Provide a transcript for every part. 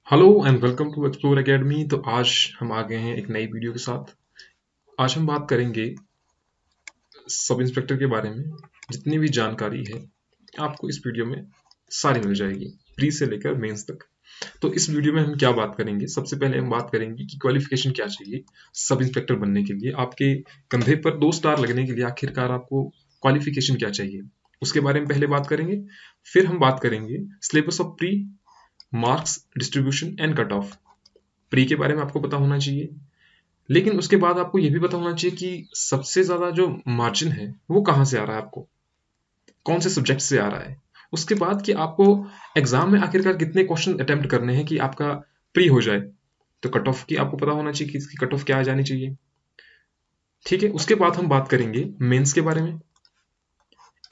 Hello and welcome to Explore Academy. तो आज हम आ गए हैं एक नई वीडियो के साथ। आज हम बात करेंगे सब इंस्पेक्टर के बारे में। जितनी भी जानकारी है आपको इस वीडियो में सारी मिल जाएगी, प्री से लेकर मेंस तक। तो इस वीडियो में हम क्या बात करेंगे, सबसे पहले हम बात करेंगे कि क्वालिफिकेशन क्या चाहिए सब इंस्पेक्टर बनने के लिए। आपके कंधे पर 2 स्टार लगने के लिए आखिरकार आपको क्वालिफिकेशन क्या चाहिए, उसके बारे में पहले बात करेंगे। फिर हम बात करेंगे syllabus of pre, marks distribution and cut off. Pre के बारे में आपको पता होना चाहिए, लेकिन उसके बाद आपको यह भी पता होना चाहिए कि सबसे ज्यादा जो मार्जिन है वो कहाँ से आ रहा है, आपको कौन से सब्जेक्ट से आ रहा है। उसके बाद कि आपको एग्जाम में आखिरकार कितने क्वेश्चन अटेम्प्ट करने हैं कि आपका प्री हो जाए। तो कट ऑफ की आपको पता होना चाहिए कि इसकी कट ऑफ क्या आ जानी चाहिए। ठीक है, उसके बाद हम बात करेंगे मेंस के बारे में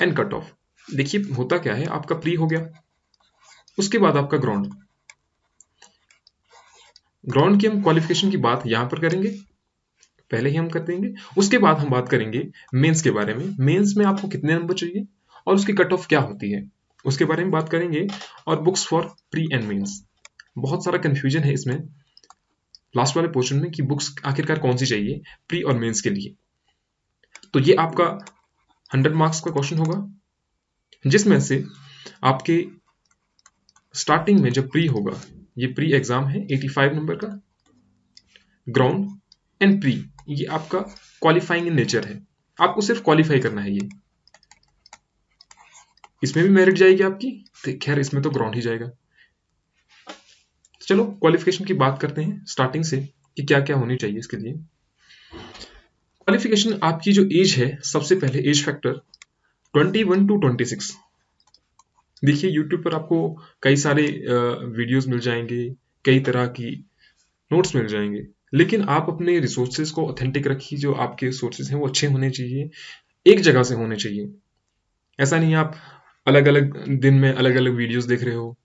एंड कट ऑफ। देखिए होता क्या है, आपका प्री हो गया, उसके बाद आपका ग्राउंड। ग्राउंड की हम क्वालिफिकेशन की बात यहां पर करेंगे, पहले ही हम कर देंगे। उसके बाद हम बात करेंगे मेंस के बारे में। मेंस में आपको कितने नंबर चाहिए और उसकी कट ऑफ क्या होती है, उसके बारे में बात करेंगे। और books for pre and mains, बहुत सारा कंफ्यूजन है इसमें लास्ट वाले पोर्शन में कि बुक्स आखिरकार कौन सी चाहिए प्री और मेंस के लिए। तो ये आपका 100 मार्क्स का क्वेश्चन होगा, जिसमें से आपके स्टार्टिंग में जब प्री होगा, ये प्री एग्जाम है 85 नंबर का। ग्राउंड एंड प्री, ये आपका क्वालिफाइंग इन नेचर है, आपको सिर्फ क्वालिफाई करना है। ये इसमें भी मेरिट जाएगी आपकी, तो खैर इसमें तो ग्राउंड ही जाएगा। तो चलो क्वालिफिकेशन की बात करते हैं स्टार्टिंग से कि क्या क्या होनी चाहिए इसके लिए। क्वालिफिकेशन आपकी जो एज है, सबसे पहले एज फैक्टर 21 टू 26। देखिए यूट्यूब पर आपको कई सारे वीडियोस मिल जाएंगे, कई तरह की नोट्स मिल जाएंगे, लेकिन आप अपने रिसोर्सेज को ऑथेंटिक रखिए। जो आपके सोर्सेज हैं वो अच्छे होने चाहिए, एक जगह से होने चाहिए। ऐसा नहीं आप अलग अलग दिन में अलग अलग वीडियोस देख रहे हो,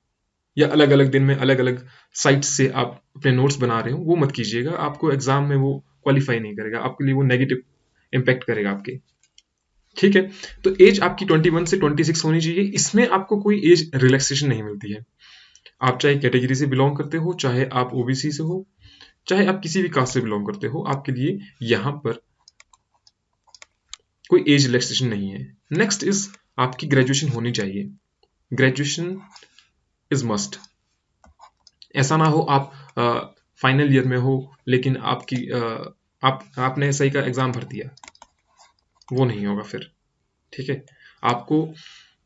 या अलग अलग दिन में अलग अलग साइट से आप अपने नोट्स बना रहे हो, वो मत कीजिएगा। आपको एग्जाम में वो क्वालिफाई नहीं करेगा, आपके लिए वो नेगेटिव इम्पैक्ट करेगा आपके। ठीक है, तो एज आपकी 21 से 26 होनी चाहिए। इसमें आपको कोई एज रिलैक्सेशन नहीं मिलती है। आप चाहे कैटेगरी से बिलोंग करते हो, चाहे आप ओबीसी से हो, चाहे आप किसी भी कास्ट से बिलोंग करते हो, आपके लिए यहाँ पर कोई एज रिलैक्सेशन नहीं है। नेक्स्ट इज आपकी ग्रेजुएशन होनी चाहिए। Graduation is must. ऐसा ना हो आप फाइनल ईयर में हो लेकिन आपने एसआई का एग्जाम भर दिया, वो नहीं होगा फिर। ठीक है, आपको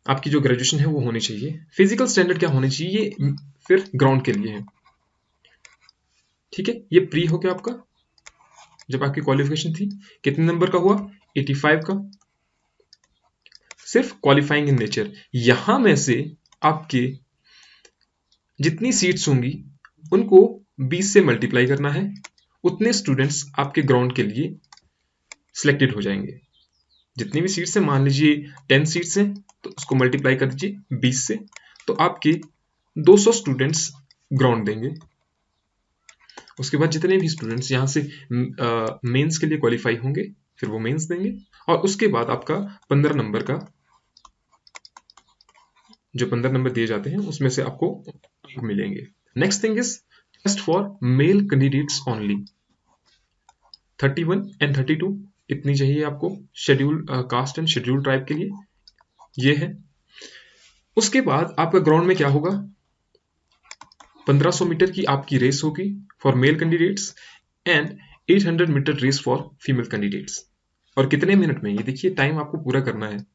आपकी जो ग्रेजुएशन है वो होनी चाहिए। फिजिकल स्टैंडर्ड क्या होनी चाहिए, ये फिर ग्राउंड के लिए है। ठीक है, ये प्री हो गया आपका। जब आपकी क्वालिफिकेशन थी, कितने नंबर का हुआ, 85 का, सिर्फ क्वालिफाइंग इन नेचर। यहां में से आपके जितनी सीट्स होंगी उनको 20 से मल्टीप्लाई करना है, उतने स्टूडेंट्स आपके ग्राउंड के लिए सिलेक्टेड हो जाएंगे। जितनी भी सीट्स हैं, मान लीजिए 10 सीट्स हैं, तो उसको मल्टीप्लाई कर दीजिए 20 से, तो आपके 200 स्टूडेंट्स ग्राउंड देंगे। उसके बाद जितने भी स्टूडेंट्स यहाँ से मेंस के लिए क्वालिफाई होंगे, फिर वो मेंस देंगे। और उसके बाद आपका 15 नंबर का, जो 15 नंबर दिए जाते हैं उसमें से आपको मिलेंगे। Next thing is test for male candidates only. 31 and 32 इतनी चाहिए आपको schedule caste and schedule tribe के लिए, ये है। उसके बाद आपका ग्राउंड में क्या होगा, 1500 मीटर की आपकी रेस होगी for male candidates and 800 metre race for female candidates. और कितने मिनट में, ये देखिए टाइम आपको पूरा करना है,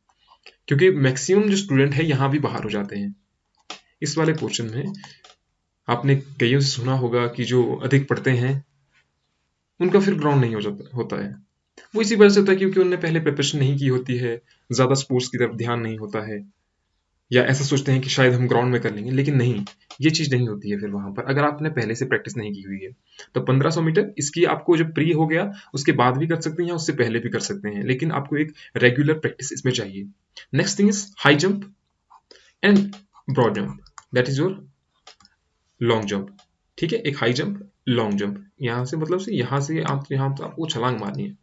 क्योंकि मैक्सिमम जो स्टूडेंट है यहाँ भी बाहर हो जाते हैं। इस वाले क्वेश्चन में आपने कईयों से सुना होगा कि जो अधिक पढ़ते हैं उनका फिर ग्राउंड नहीं हो जाता होता है। वो इसी वजह से होता है क्योंकि उन्होंने पहले प्रिपरेशन नहीं की होती है, ज्यादा स्पोर्ट्स की तरफ ध्यान नहीं होता है, या ऐसा सोचते हैं कि शायद हम ग्राउंड में कर लेंगे, लेकिन नहीं, ये चीज नहीं होती है फिर वहां पर अगर आपने पहले से प्रैक्टिस नहीं की हुई है। तो 1500 मीटर इसकी आपको जब प्री हो गया उसके बाद भी कर सकते हैं या उससे पहले भी कर सकते हैं, लेकिन आपको एक रेगुलर प्रैक्टिस इसमें चाहिए। Next thing is high jump and broad jump, that is your long jump. ठीक है, एक हाई जंप, लॉन्ग जंप, यहां से मतलब से यहां तो आपको छलांग मारनी है।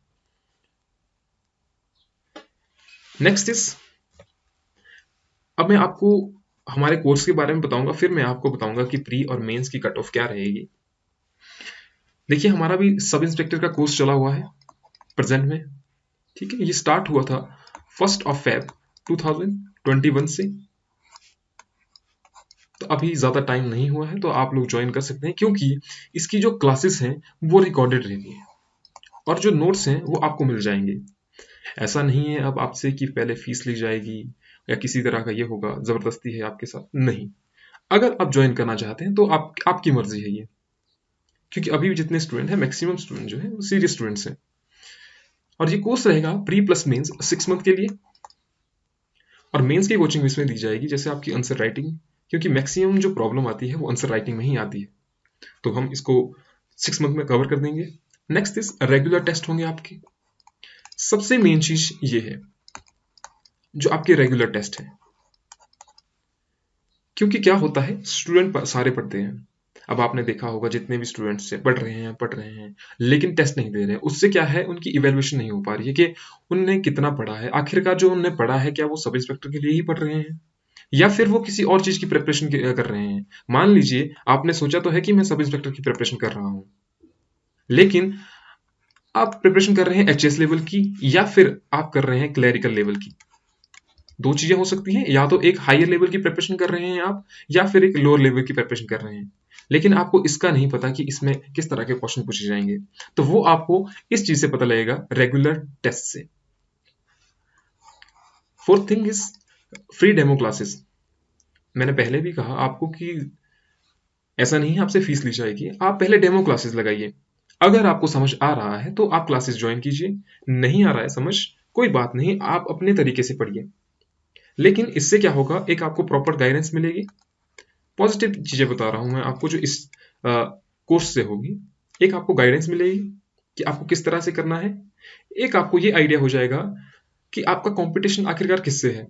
नेक्स्ट इज, अब मैं आपको हमारे कोर्स के बारे में बताऊंगा, फिर मैं आपको बताऊंगा कि प्री और मेंस की कट ऑफ क्या रहेगी। देखिए हमारा भी सब इंस्पेक्टर का कोर्स चला हुआ है प्रेजेंट में, ठीक है। ये स्टार्ट हुआ था 1 Feb 2021 से, तो अभी ज़्यादा टाइम नहीं हुआ है, तो आप लोग ज्वाइन कर सकते हैं, क्योंकि इसकी जो क्लासेस हैं वो रिकॉर्डेड रहेंगी और जो नोट्स हैं वो आपको मिल जाएंगे। ऐसा नहीं है अब आपसे कि पहले फीस ली जाएगी या किसी तरह का ये होगा, ज़बरदस्ती है आपके साथ, नहीं। अगर आप ज्वाइन करना चाहते हैं तो आपकी मर्जी है ये, क्योंकि अभी भी जितने स्टूडेंट हैं मैक्सिमम स्टूडेंट जो है वो सीरियस स्टूडेंट्स हैं। और ये कोर्स रहेगा प्री प्लस मेंस 6 मंथ के लिए, और मेंस की कोचिंग इसमें दी जाएगी, जैसे आपकी आंसर राइटिंग, क्योंकि मैक्सिमम जो प्रॉब्लम आती है वो आंसर राइटिंग में ही आती है, तो हम इसको 6 मंथ में कवर कर देंगे। नेक्स्ट इज रेगुलर टेस्ट होंगे आपके। सबसे मेन चीज ये है जो आपके रेगुलर टेस्ट है, क्योंकि क्या होता है स्टूडेंट सारे पढ़ते हैं। अब आपने देखा होगा जितने भी स्टूडेंट्स से पढ़ रहे हैं लेकिन टेस्ट नहीं दे रहे हैं, उससे क्या है उनकी इवेल्युएशन नहीं हो पा रही है कि उनने कितना पढ़ा है, आखिरकार जो उनने पढ़ा है क्या वो सब इंस्पेक्टर के लिए ही पढ़ रहे हैं या फिर वो किसी और चीज की प्रिपरेशन कर रहे हैं। मान लीजिए आपने सोचा तो है कि मैं सब इंस्पेक्टर की प्रिपरेशन कर रहा हूं, लेकिन आप प्रिपरेशन कर रहे हैं एचएस लेवल की या फिर आप कर रहे हैं क्लरिकल लेवल की। दो चीजें हो सकती हैं, या तो एक हायर लेवल की प्रिपरेशन कर रहे हैं आप या फिर एक लोअर लेवल की प्रिपरेशन कर रहे हैं, लेकिन आपको इसका नहीं पता कि इसमें किस तरह के क्वेश्चन पूछे जाएंगे। तो वो आपको इस चीज से पता लगेगा रेगुलर टेस्ट से। Fourth thing is free demo classes. मैंने पहले भी कहा आपको कि ऐसा नहीं है आपसे फीस ली जाएगी, आप पहले डेमो क्लासेस लगाइए। अगर आपको समझ आ रहा है तो आप क्लासेस ज्वाइन कीजिए, नहीं आ रहा है समझ, कोई बात नहीं, आप अपने तरीके से पढ़िए। लेकिन इससे क्या होगा, एक आपको प्रॉपर गाइडेंस मिलेगी। पॉजिटिव चीजें बता रहा हूं मैं आपको जो इस कोर्स से होगी। एक आपको गाइडेंस मिलेगी कि आपको किस तरह से करना है, एक आपको ये आइडिया हो जाएगा कि आपका कंपटीशन आखिरकार किससे है।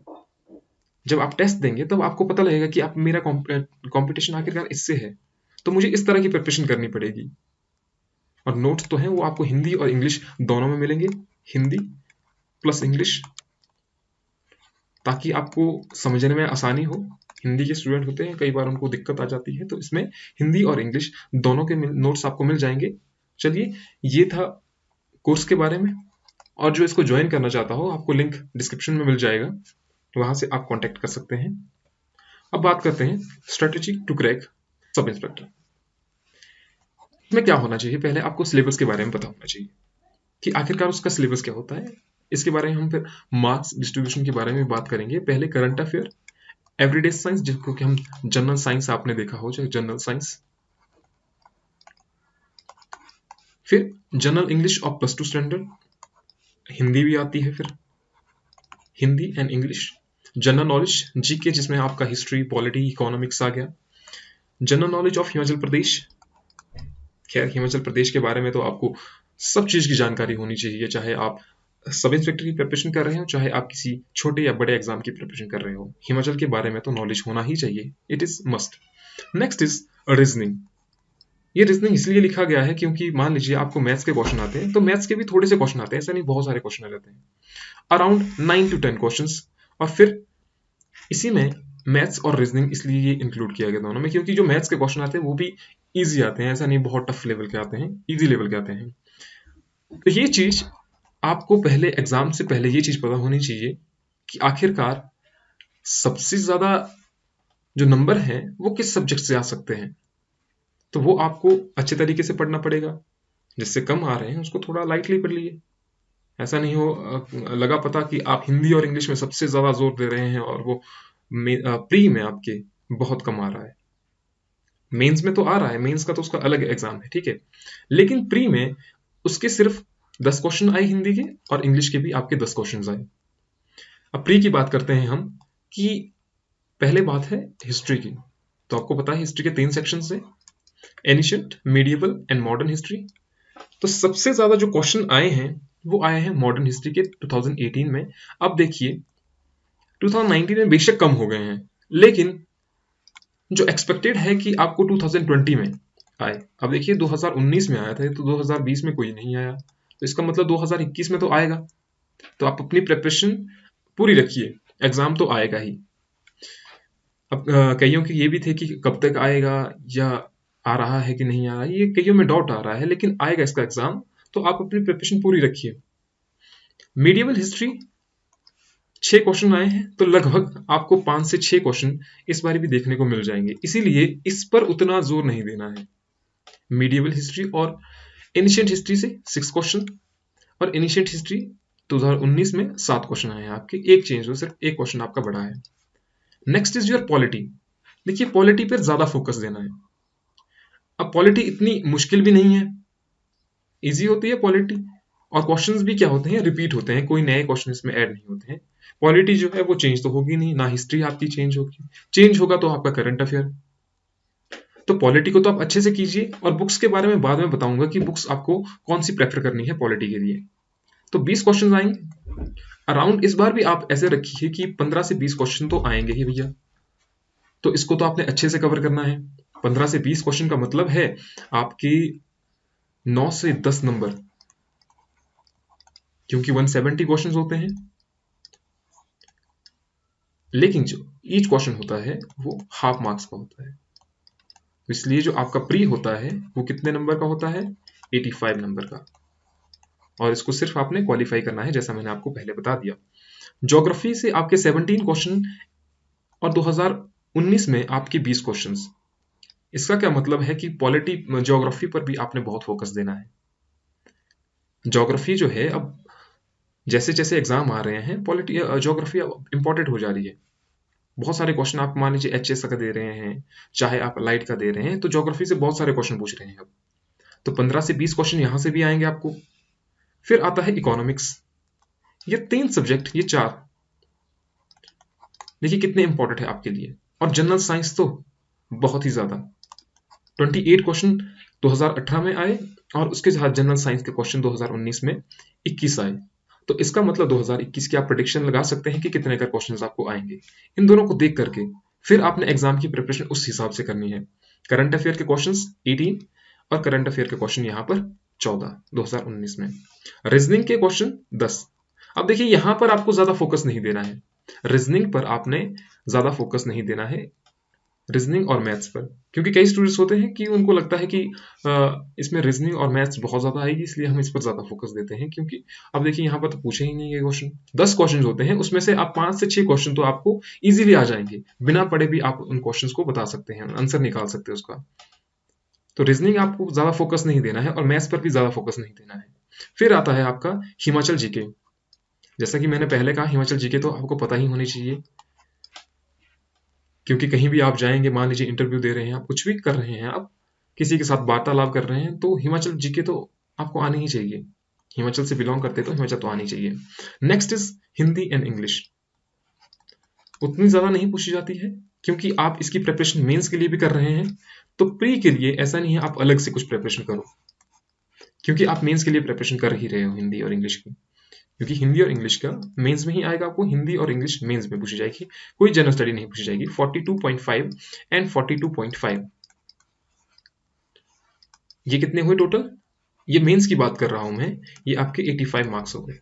जब आप टेस्ट देंगे तब आपको पता लगेगा कि आप मेरा कंपटीशन आखिरकार इससे है, तो मुझे इस तरह की प्रिपरेशन करनी पड़ेगी। और नोट्स तो हैं वो आपको हिंदी और इंग्लिश दोनों में मिलेंगे, हिंदी प्लस इंग्लिश, ताकि आपको समझने में आसानी हो। हिंदी के स्टूडेंट होते हैं कई बार उनको दिक्कत आ जाती है, तो इसमें हिंदी और इंग्लिश दोनों के नोट्स आपको मिल जाएंगे। चलिए ये था कोर्स के बारे में, और जो इसको ज्वाइन करना चाहता हो आपको लिंक डिस्क्रिप्शन में मिल जाएगा, वहां से आप कांटेक्ट कर सकते हैं। अब बात करते हैं strategy to crack sub inspector में क्या होना चाहिए। पहले आपको सिलेबस के बारे में पता होना चाहिए कि आखिरकार उसका सिलेबस क्या होता है। इसके बारे में हम फिर मार्क्स डिस्ट्रीब्यूशन के बारे में बात करेंगे। पहले करंट अफेयर, एवरीडे साइंस जिसको कि हम जनरल साइंस आपने देखा हो, चाहे जनरल साइंस, फिर जनरल इंग्लिश और प्लस टू स्टैंडर्ड, हिंदी भी आती है, फिर Hindi and English, general knowledge GK जिसमें आपका हिस्ट्री पॉलिटी इकोनॉमिक्स आ गया, general knowledge of Himachal Pradesh. खैर हिमाचल प्रदेश के बारे में तो आपको सब चीज की जानकारी होनी चाहिए, चाहे आप सब इंस्पेक्टर की प्रिपरेशन कर रहे हो, चाहे आप किसी छोटे या बड़े एग्जाम की प्रिपरेशन कर रहे हो, हिमाचल के बारे में तो नॉलेज होना ही चाहिए, it is must. Next is reasoning. ये रीजनिंग इसलिए लिखा गया है क्योंकि मान लीजिए आपको मैथ्स के क्वेश्चन आते हैं, तो मैथ्स के भी थोड़े से क्वेश्चन आते हैं, ऐसा नहीं बहुत सारे क्वेश्चन आ जाते हैं, अराउंड 9 to 10 क्वेश्चंस। और फिर इसी में मैथ्स और रीजनिंग इसलिए ये इंक्लूड किया गया दोनों में, क्योंकि जो मैथ्स के क्वेश्चन आते हैं वो भी इजी आते हैं, ऐसा नहीं बहुत टफ लेवल के आते हैं, इजी लेवल के आते हैं। तो ये चीज आपको पहले एग्जाम से पहले ये चीज पता होनी चाहिए कि आखिरकार सबसे ज्यादा जो नंबर हैं वो किस सब्जेक्ट से आ सकते हैं, तो वो आपको अच्छे तरीके से पढ़ना पड़ेगा। जिससे कम आ रहे हैं उसको थोड़ा लाइटली पढ़ लिए, ऐसा नहीं हो लगा पता कि आप हिंदी और इंग्लिश में सबसे ज्यादा जोर दे रहे हैं और वो प्री में आपके बहुत कम आ रहा है। मेंस में तो आ रहा है, मेंस का तो उसका अलग एग्जाम है, ठीक है, लेकिन प्री में उसके सिर्फ 10 क्वेश्चन आए हिंदी के, और इंग्लिश के भी आपके 10 क्वेश्चन आए। अब प्री की बात करते हैं हम, कि पहले बात है हिस्ट्री की। तो आपको पता है हिस्ट्री के 3 सेक्शन है, ancient, medieval and modern history. तो सबसे ज्यादा जो क्वेश्चन आए हैं वो आए हैं मॉडर्न हिस्ट्री के 2018 में। अब देखिए 2019 में बेशक कम हो गए हैं, लेकिन जो एक्सपेक्टेड है कि आपको 2020 में आए, अब देखिए 2019 में आया था तो 2020 में कोई नहीं आया, तो इसका मतलब 2021 में तो आएगा। तो आप अपनी प्रिपरेशन पूरी रखिए, एग्जाम तो आएगा ही। अब कईयों के ये भी थे कि कब तक आएगा या आ रहा है कि नहीं आ रहा है, ये कईयों में डाउट आ रहा है, लेकिन आएगा इसका एग्जाम, तो आप अपनी प्रिपरेशन पूरी रखिए। मीडिएवल हिस्ट्री 6 क्वेश्चन आए हैं, तो लगभग आपको 5 से 6 क्वेश्चन इस बार भी देखने को मिल जाएंगे, इसीलिए इस पर उतना जोर नहीं देना है। मीडिएवल हिस्ट्री और एंशिएंट हिस्ट्री से 6 क्वेश्चन, और एंशिएंट हिस्ट्री 2019 में 7 क्वेश्चन आए हैं आपके, एक चेंज हो, सिर्फ एक क्वेश्चन आपका बढ़ा है। Next is your polity. देखिए पॉलिटी पर ज्यादा फोकस देना है। अब पॉलिटी इतनी मुश्किल भी नहीं है, इजी होती है पॉलिटी, और क्वेश्चंस भी क्या होते हैं, रिपीट होते हैं, कोई नए क्वेश्चन इसमें ऐड नहीं होते हैं। पॉलिटी जो है वो चेंज तो होगी नहीं, ना हिस्ट्री आपकी चेंज होगी, चेंज होगा तो आपका करंट अफेयर। तो पॉलिटी को तो आप अच्छे से कीजिए, और बुक्स के बारे में बाद में बताऊंगा कि बुक्स आपको कौन सी प्रेफर करनी है पॉलिटी के लिए। तो 20 क्वेश्चन आएंगे अराउंड, इस बार भी आप ऐसे रखिए कि 15 से 20 क्वेश्चन तो आएंगे ही भैया, तो इसको तो आपने अच्छे से कवर करना है। 15 से 20 क्वेश्चन का मतलब है आपकी 9 से 10 नंबर, क्योंकि 170 क्वेश्चन होते हैं, लेकिन जो ईच क्वेश्चन होता है वो हाफ मार्क्स का होता है, इसलिए जो आपका प्री होता है वो कितने नंबर का होता है, 85 नंबर का, और इसको सिर्फ आपने क्वालिफाई करना है, जैसा मैंने आपको पहले बता दिया। ज्योग्राफी से आपके 17 क्वेश्चन, और 2019 में आपके 20 क्वेश्चंस। इसका क्या मतलब है कि पॉलिटी ज्योग्राफी पर भी आपने बहुत फोकस देना है। ज्योग्राफी जो है, अब जैसे जैसे एग्जाम आ रहे हैं, पॉलिटी ज्योग्राफी इंपॉर्टेंट हो जा रही है। बहुत सारे क्वेश्चन आप मान लीजिए एचएस का दे रहे हैं, चाहे आप लाइट का दे रहे हैं, तो ज्योग्राफी से बहुत सारे क्वेश्चन पूछ रहे हैं अब, तो 15 से 20 क्वेश्चन यहां से भी आएंगे आपको। फिर आता है इकोनॉमिक्स, ये 3 सब्जेक्ट, ये 4, देखिए कितने इंपॉर्टेंट है आपके लिए। और जनरल साइंस तो बहुत ही ज्यादा, 28 क्वेश्चन 2018 में आए, और उसके साथ जनरल साइंस के क्वेश्चन 2019 में 21 आए, तो इसका मतलब 2021 की आप प्रेडिक्शन लगा सकते हैं कि कितने का क्वेश्चंस आपको आएंगे। इन दोनों को देख करके फिर आपने एग्जाम की प्रिपरेशन उस हिसाब से करनी है। करंट अफेयर के क्वेश्चंस 18, और करंट अफेयर के क्वेश्चन यहाँ पर 14 2019 में। रीजनिंग के क्वेश्चन 10। अब देखिए यहाँ पर आपको ज्यादा फोकस नहीं देना है, रीजनिंग पर आपने ज्यादा फोकस नहीं देना है, रीजनिंग और मैथ्स पर, क्योंकि कई स्टूडेंट्स होते हैं कि उनको लगता है कि इसमें रीजनिंग और मैथ्स बहुत ज्यादा आएगी, इसलिए हम इस पर ज्यादा फोकस देते हैं। क्योंकि अब देखिए यहाँ पर तो पूछे ही नहीं है क्वेश्चन, 10 क्वेश्चन होते हैं, उसमें से आप 5 से 6 क्वेश्चन तो आपको इजीली आ जाएंगे, बिना पढ़े भी आप उन क्वेश्चन को बता सकते हैं, आंसर निकाल सकते हैं उसका। तो रीजनिंग आपको ज्यादा फोकस नहीं देना है, और मैथ्स पर भी ज्यादा फोकस नहीं देना है। फिर आता है आपका हिमाचल जीके। जैसा कि मैंने पहले कहा, हिमाचल जीके तो आपको पता ही होनी चाहिए, क्योंकि कहीं भी आप जाएंगे, मान लीजिए इंटरव्यू दे रहे हैं आप, कुछ भी कर रहे हैं आप, किसी के साथ वार्तालाप कर रहे हैं, तो हिमाचल जीके तो आपको आनी ही चाहिए। हिमाचल से बिलोंग करते तो हिमाचल तो आनी चाहिए। Next is Hindi and English. उतनी ज्यादा नहीं पूछी जाती है, क्योंकि आप इसकी प्रिपरेशन मेंस के लिए भी कर रहे हैं, तो प्री के लिए ऐसा नहीं है आप अलग से कुछ प्रिपरेशन करो, क्योंकि आप मेंस के लिए प्रिपरेशन कर ही रहे हो हिंदी और इंग्लिश की। क्योंकि हिंदी और इंग्लिश का मेंस में ही आएगा, आपको हिंदी और इंग्लिश मेंस में पूछी जाएगी, कोई जनरल स्टडी नहीं पूछी जाएगी। 42.5 एंड 42.5, ये कितने हुए टोटल, ये मेंस की बात कर रहा हूं मैं, ये आपके 85 मार्क्स हो गए।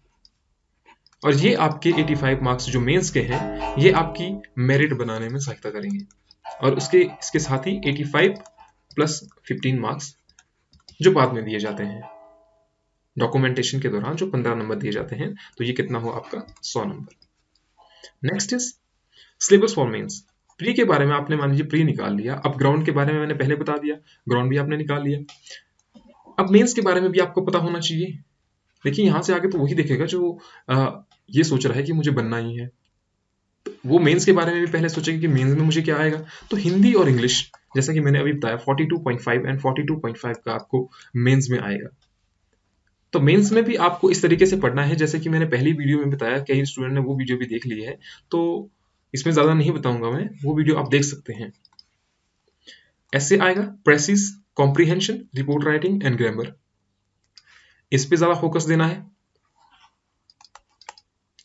और ये आपके 85 मार्क्स जो मेंस के हैं, ये आपकी मेरिट बनाने में सहायता करेंगे, और इसके साथ ही 85 प्लस 15 मार्क्स जो बाद में दिए जाते हैं डॉक्यूमेंटेशन के दौरान, जो 15 नंबर दिए जाते हैं, तो ये कितना हुआ आपका 100 number. Next is syllabus for mains. Pre के बारे में आपने मान लीजिए प्री निकाल लिया, अब ग्राउंड के बारे में मैंने पहले बता दिया, ग्राउंड भी आपने निकाल लिया। अब मेंस के बारे में भी आपको पता होना चाहिए। देखिए यहाँ से आगे तो वही देखेगा जो ये सोच रहा है कि मुझे बनना ही है, तो वो मेंस के बारे में भी पहले सोचेगा कि मेंस में मुझे क्या आएगा। तो हिंदी और इंग्लिश, जैसा कि मैंने अभी बताया, 42.5 एंड 42.5 का आपको मेंस में आएगा। तो मेंस में भी आपको इस तरीके से पढ़ना है, जैसे कि मैंने पहली वीडियो में बताया, कई स्टूडेंट ने वो वीडियो भी देख ली है, तो इसमें ज्यादा नहीं बताऊंगा मैं, वो वीडियो आप देख सकते हैं। ऐसे आएगा precious, comprehension, report writing and grammar, इस पे ज्यादा फोकस देना है,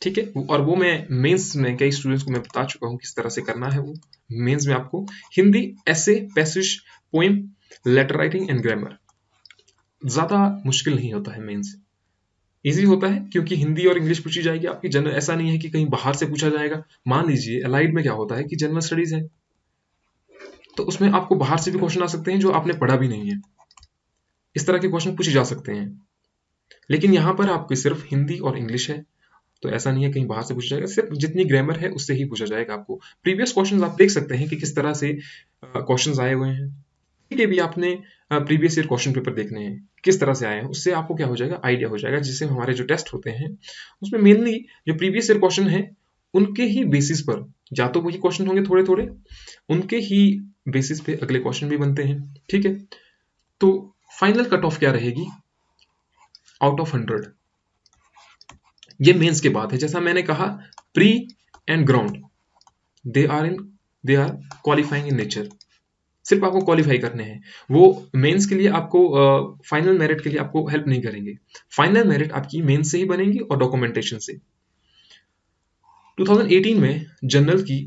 ठीक है। और वो मैं मेंस में कई स्टूडेंट्स को मैं बता चुका हूं किस तरह से करना है। वो मेंस में आपको Hindi, essay, passage, poem, letter writing and grammar, ज्यादा मुश्किल नहीं होता है मेंस, इजी होता है, क्योंकि हिंदी और इंग्लिश पूछी जाएगी आपकी जनरल, ऐसा नहीं है कि कहीं बाहर से पूछा जाएगा। मान लीजिए अलाइड में क्या होता है कि जनरल स्टडीज है, तो उसमें आपको बाहर से भी क्वेश्चन आ सकते हैं जो आपने पढ़ा भी नहीं है, इस तरह के क्वेश्चन पूछे जा सकते हैं। लेकिन यहाँ पर आपके सिर्फ हिंदी और इंग्लिश है, तो ऐसा नहीं है कहीं बाहर से पूछा जाएगा, सिर्फ जितनी ग्रामर है उससे ही पूछा जाएगा आपको। प्रीवियस क्वेश्चंस आप देख सकते हैं कि किस तरह से क्वेश्चंस आए हुए हैं। ठीक है, भी आपने प्रीवियस ईयर क्वेश्चन पेपर देखने हैं किस तरह से आए हैं, उससे आपको क्या हो जाएगा, आइडिया हो जाएगा, जिससे हमारे जो टेस्ट होते हैं उसमें मेनली जो प्रीवियस ईयर क्वेश्चन है उनके ही बेसिस पर, या तो वही क्वेश्चन होंगे थोड़े थोड़े, उनके ही बेसिस पे अगले क्वेश्चन भी बनते हैं। ठीक है, तो फाइनल कट ऑफ क्या रहेगी, आउट ऑफ 100। ये मेंस के बाद है, जैसा मैंने कहा pre and ground they are qualifying in nature, सिर्फ आपको क्वालिफाई करने हैं, वो मेंस के लिए आपको फाइनल मेरिट के लिए आपको हेल्प नहीं करेंगे। फाइनल मेरिट आपकी मेंस से ही बनेगी और डॉक्यूमेंटेशन से। 2018 में जनरल की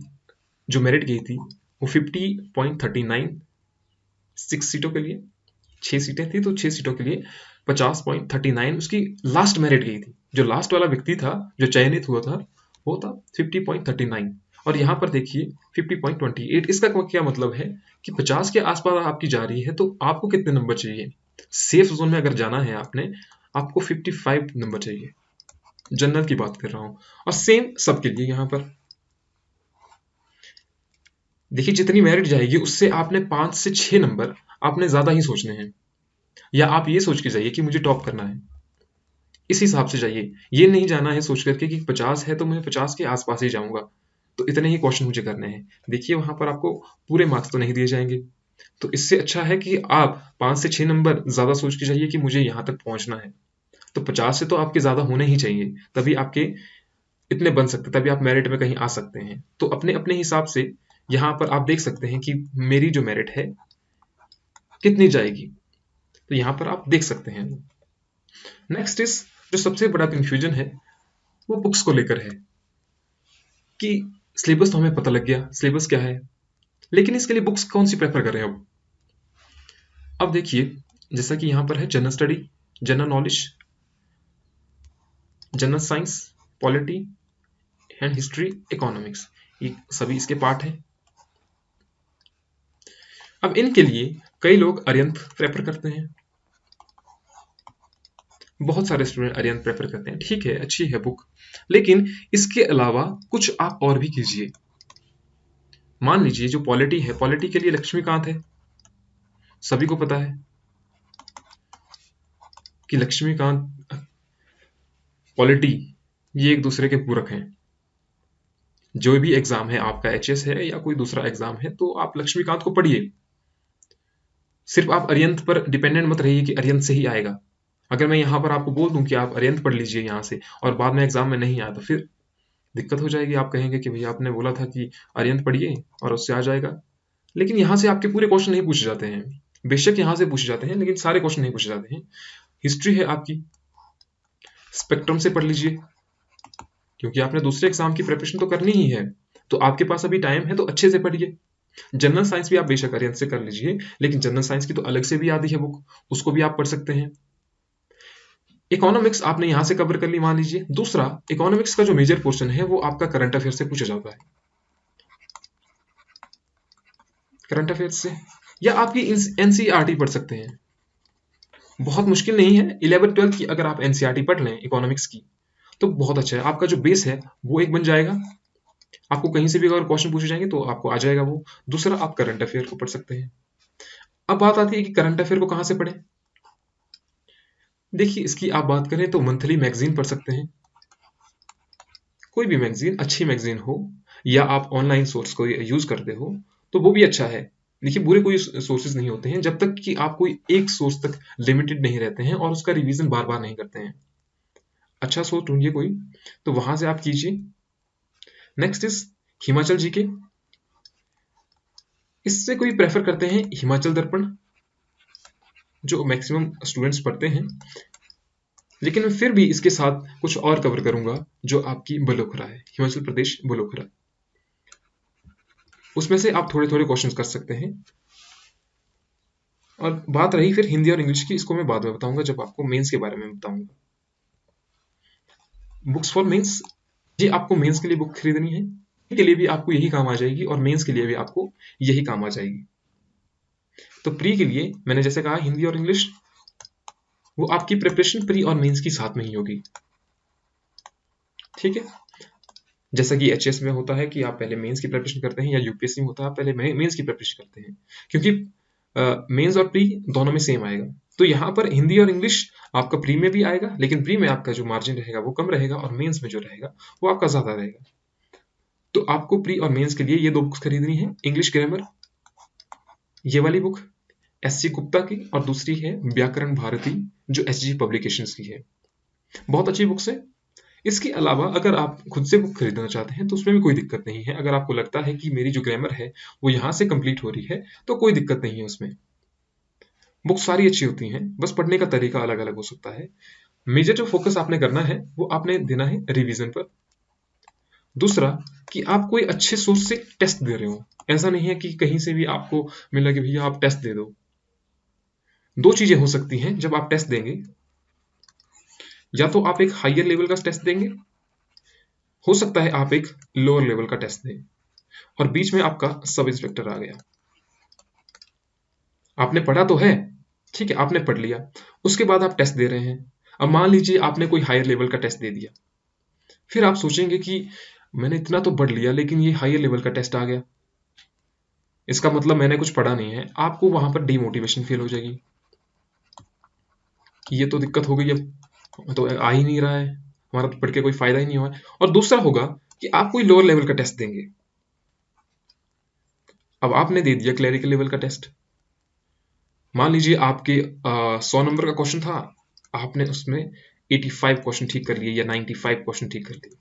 जो मेरिट गई थी वो 50.39, 6 सीटों के लिए, 6 सीटें थी तो 6 सीटों के लिए 50.39 उसकी लास्ट मेरिट गई थी। जो लास्ट वाला व्यक्ति था जो चयनित हुआ था वो था 50.39, और यहाँ पर देखिए 50.28। इसका क्या मतलब है कि 50 के आसपास आपकी जा रही है, तो आपको कितने नंबर चाहिए, सेफ जोन में अगर जाना है आपने, आपको 55 नंबर चाहिए। जनरल की बात कर रहा हूं, और सेम सबके लिए यहाँ पर देखिए जितनी मेरिट जाएगी उससे आपने 5 से 6 नंबर आपने ज्यादा ही सोचने हैं, या आप ये सोच के जाइए कि मुझे टॉप करना है, इस हिसाब से जाइए। ये नहीं जाना है सोच करके कि 50 है तो मैं 50 के आसपास ही जाऊंगा, तो इतने ही क्वेश्चन मुझे करने हैं। देखिए वहां पर आपको पूरे मार्क्स तो नहीं दिए जाएंगे, तो इससे अच्छा है कि आप 5 से 6 नंबर ज्यादा सोच के जाइए कि मुझे यहाँ तक पहुंचना है। तो 50 से तो आपके ज्यादा होने ही चाहिए, तभी आपके इतने बन सकते, तभी आप मेरिट में कहीं आ सकते हैं। तो अपने अपने हिसाब से यहाँ पर आप देख सकते हैं कि मेरी जो मेरिट है कितनी जाएगी, तो यहाँ पर आप देख सकते हैं। नेक्स्ट इज, जो सबसे बड़ा कंफ्यूजन है वो बुक्स को लेकर है कि सिलेबस तो हमें पता लग गया सिलेबस क्या है, लेकिन इसके लिए बुक्स कौन सी प्रेफर करें। अब देखिए जैसा कि यहाँ पर है general study, general knowledge, general science, polity and history, economics, ये सभी इसके पार्ट हैं। अब इनके लिए कई लोग अरिहंत प्रेफर करते हैं, बहुत सारे स्टूडेंट अरिहंत प्रेफर करते हैं, ठीक है अच्छी है बुक, लेकिन इसके अलावा कुछ आप और भी कीजिए। मान लीजिए जो पॉलिटी है, पॉलिटी के लिए लक्ष्मीकांत है, सभी को पता है कि लक्ष्मीकांत पॉलिटी ये एक दूसरे के पूरक हैं। जो भी एग्जाम है आपका एचएस है या कोई दूसरा एग्जाम है, तो आप लक्ष्मीकांत को पढ़िए, सिर्फ आप अरिहंत पर डिपेंडेंट मत रहिए कि अरिहंत से ही आएगा। अगर मैं यहाँ पर आपको बोल दूं कि आप अरिहंत पढ़ लीजिए यहाँ से, और बाद में एग्जाम में नहीं आया, तो फिर दिक्कत हो जाएगी। आप कहेंगे कि भैया आपने बोला था कि अरिहंत पढ़िए और उससे आ जाएगा, लेकिन यहाँ से आपके पूरे क्वेश्चन नहीं पूछे जाते हैं। बेशक यहाँ से पूछे जाते हैं लेकिन सारे क्वेश्चन नहीं पूछे जाते हैं। हिस्ट्री है आपकी, स्पेक्ट्रम से पढ़ लीजिए, क्योंकि आपने दूसरे एग्जाम की प्रिपरेशन तो करनी ही है, तो आपके पास अभी टाइम है, तो अच्छे से पढ़िए। जनरल साइंस भी आप बेशक अरिहंत से कर लीजिए, लेकिन जनरल साइंस की तो अलग से भी आती है बुक, उसको भी आप पढ़ सकते हैं। इकोनॉमिक्स आपने यहां से कवर कर ली मान लीजिए। दूसरा, इकोनॉमिक्स का जो मेजर पोर्शन है वो आपका करंट अफेयर से पूछा जाता है, करंट अफेयर से, या आपकी एनसीईआरटी पढ़ सकते हैं। बहुत मुश्किल नहीं है, 11th-12th की अगर आप एनसीईआरटी पढ़ लें इकोनॉमिक्स की तो बहुत अच्छा है, आपका जो बेस है वो एक बन जाएगा। आपको कहीं से भी अगर क्वेश्चन पूछे जाएंगे तो आपको आ जाएगा वो। दूसरा, आप करंट अफेयर को पढ़ सकते हैं। अब बात आती है कि करंट अफेयर को कहां से पढ़ें। देखिए इसकी आप बात करें तो मंथली मैगजीन पढ़ सकते हैं, कोई भी मैगजीन, अच्छी मैगजीन हो, या आप ऑनलाइन सोर्स को यूज करते हो तो वो भी अच्छा है। देखिए बुरे कोई सोर्सेज नहीं होते हैं जब तक कि आप कोई एक सोर्स तक लिमिटेड नहीं रहते हैं और उसका रिवीजन बार बार नहीं करते हैं। अच्छा सोर्स ढूंढिए कोई, तो वहां से आप कीजिए। नेक्स्ट इज हिमाचल जीके, इससे कोई प्रेफर करते हैं हिमाचल दर्पण, जो मैक्सिमम स्टूडेंट्स पढ़ते हैं, लेकिन मैं फिर भी इसके साथ कुछ और कवर करूंगा जो आपकी बलोखरा है, हिमाचल प्रदेश बलोखरा, उसमें से आप थोड़े थोड़े क्वेश्चंस कर सकते हैं। और बात रही फिर हिंदी और इंग्लिश की, इसको मैं बाद में बताऊंगा जब आपको मेंस के बारे में बताऊंगा। बुक्स फॉर मेंस, ये आपको मेंस के लिए बुक खरीदनी है, के लिए भी आपको यही काम आ जाएगी और मेंस के लिए भी आपको यही काम आ जाएगी। तो प्री के लिए मैंने जैसे कहा हिंदी और इंग्लिश, वो आपकी प्रिपरेशन प्री और मेंस की साथ में ही होगी, ठीक है। जैसा कि एचएस में होता है कि आप पहले मेंस की प्रिपरेशन करते हैं, या यूपीएससी में होता है आप पहले मेंस की प्रिपरेशन करते हैं, क्योंकि मेंस और प्री दोनों में सेम आएगा। तो यहाँ पर हिंदी और इंग्लिश आपका प्री में भी आएगा, लेकिन प्री में आपका जो मार्जिन रहेगा वो कम रहेगा, और मेंस में जो रहेगा वो आपका ज़्यादा रहेगा। तो आपको प्री और मेंस के लिए ये 2 बुक्स खरीदनी है, इंग्लिश ग्रामर ये वाली बुक एससी गुप्ता की, और दूसरी है व्याकरण भारती जो एसजी पब्लिकेशंस की है। बहुत अच्छी बुक्स है। इसके अलावा अगर आप खुद से बुक खरीदना चाहते हैं तो उसमें भी कोई दिक्कत नहीं है। अगर आपको लगता है कि मेरी जो ग्रामर है वो यहाँ से कंप्लीट हो रही है तो कोई दिक्कत नहीं है उसमें। बुक सारी अच्छी होती हैं, बस पढ़ने का तरीका अलग अलग हो सकता है। मेजर जो फोकस आपने करना है वो आपने देना है रिवीजन पर। दूसरा कि आप कोई अच्छे सोर्स से टेस्ट दे रहे हो, ऐसा नहीं है कि कहीं से भी आपको मिला कि भैया आप टेस्ट दे दो। 2 चीजें हो सकती हैं जब आप टेस्ट देंगे, या तो आप एक हायर लेवल का टेस्ट देंगे, हो सकता है आप एक लोअर लेवल का टेस्ट दें, और बीच में आपका सब इंस्पेक्टर आ गया। आपने पढ़ा तो है, ठीक है, आपने पढ़ लिया, उसके बाद आप टेस्ट दे रहे हैं। अब मान लीजिए आपने कोई हायर लेवल का टेस्ट दे दिया, फिर आप सोचेंगे कि मैंने इतना तो पढ़ लिया लेकिन ये हायर लेवल का टेस्ट आ गया, इसका मतलब मैंने कुछ पढ़ा नहीं है। आपको वहां पर डीमोटिवेशन फील हो जाएगी, ये तो दिक्कत हो गई, अब तो आ ही नहीं रहा है, हमारा तो पढ़ के कोई फायदा ही नहीं हुआ है। और दूसरा होगा कि आप कोई लोअर लेवल का टेस्ट देंगे। अब आपने दे दिया क्लरिकल लेवल का टेस्ट, मान लीजिए आपके 100 नंबर का क्वेश्चन था, आपने उसमें 85 क्वेश्चन ठीक कर लिए या 95 क्वेश्चन ठीक कर लिए।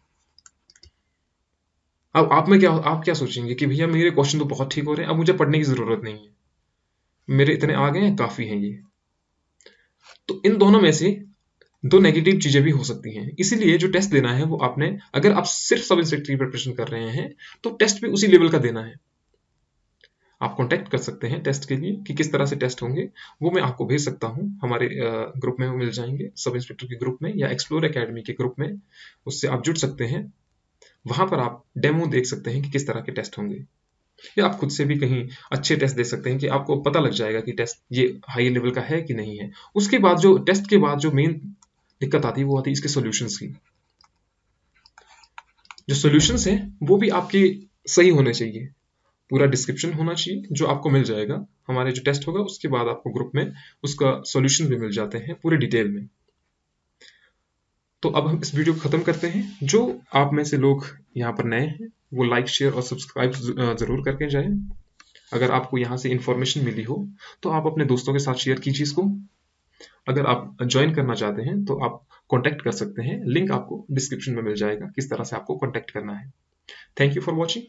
अब आप क्या सोचेंगे कि भैया मेरे क्वेश्चन तो बहुत ठीक हो रहे हैं, अब मुझे पढ़ने की जरूरत नहीं है, मेरे इतने आ गए हैं, काफी हैं ये। तो इन दोनों में से 2 नेगेटिव चीजें भी हो सकती हैं। इसीलिए जो टेस्ट देना है वो आपने, अगर आप सिर्फ सब इंस्पेक्टर की प्रिपरेशन कर रहे हैं तो टेस्ट भी उसी लेवल का देना है। आप कांटेक्ट कर सकते हैं टेस्ट के लिए कि किस तरह से टेस्ट होंगे, वो मैं आपको भेज सकता हूँ, हमारे ग्रुप में वो मिल जाएंगे, सब इंस्पेक्टर के ग्रुप में या एक्सप्लोर एकेडमी के ग्रुप में, उससे आप जुड़ सकते हैं। वहां पर आप डेमो देख सकते हैं कि किस तरह के टेस्ट होंगे, या आप खुद से भी कहीं अच्छे टेस्ट दे सकते हैं कि आपको पता लग जाएगा कि टेस्ट ये हाई लेवल का है कि नहीं है। उसके बाद जो टेस्ट के बाद जो मेन दिक्कत आती है वो आती है इसके सॉल्यूशंस की। जो सॉल्यूशंस हैं वो भी आपके सही होने चाहिए, पूरा डिस्क्रिप्शन होना चाहिए जो आपको मिल जाएगा। हमारे जो टेस्ट होगा उसके बाद आपको ग्रुप में उसका सॉल्यूशन भी मिल जाते हैं पूरे डिटेल में। तो अब हम इस वीडियो को खत्म करते हैं। जो आप में से लोग यहाँ पर नए हैं वो लाइक शेयर और सब्सक्राइब जरूर करके जाएं। अगर आपको यहाँ से इंफॉर्मेशन मिली हो तो आप अपने दोस्तों के साथ शेयर कीजिए इसको। अगर आप ज्वाइन करना चाहते हैं तो आप कांटेक्ट कर सकते हैं, लिंक आपको डिस्क्रिप्शन में मिल जाएगा किस तरह से आपको कांटेक्ट करना है। Thank you for watching.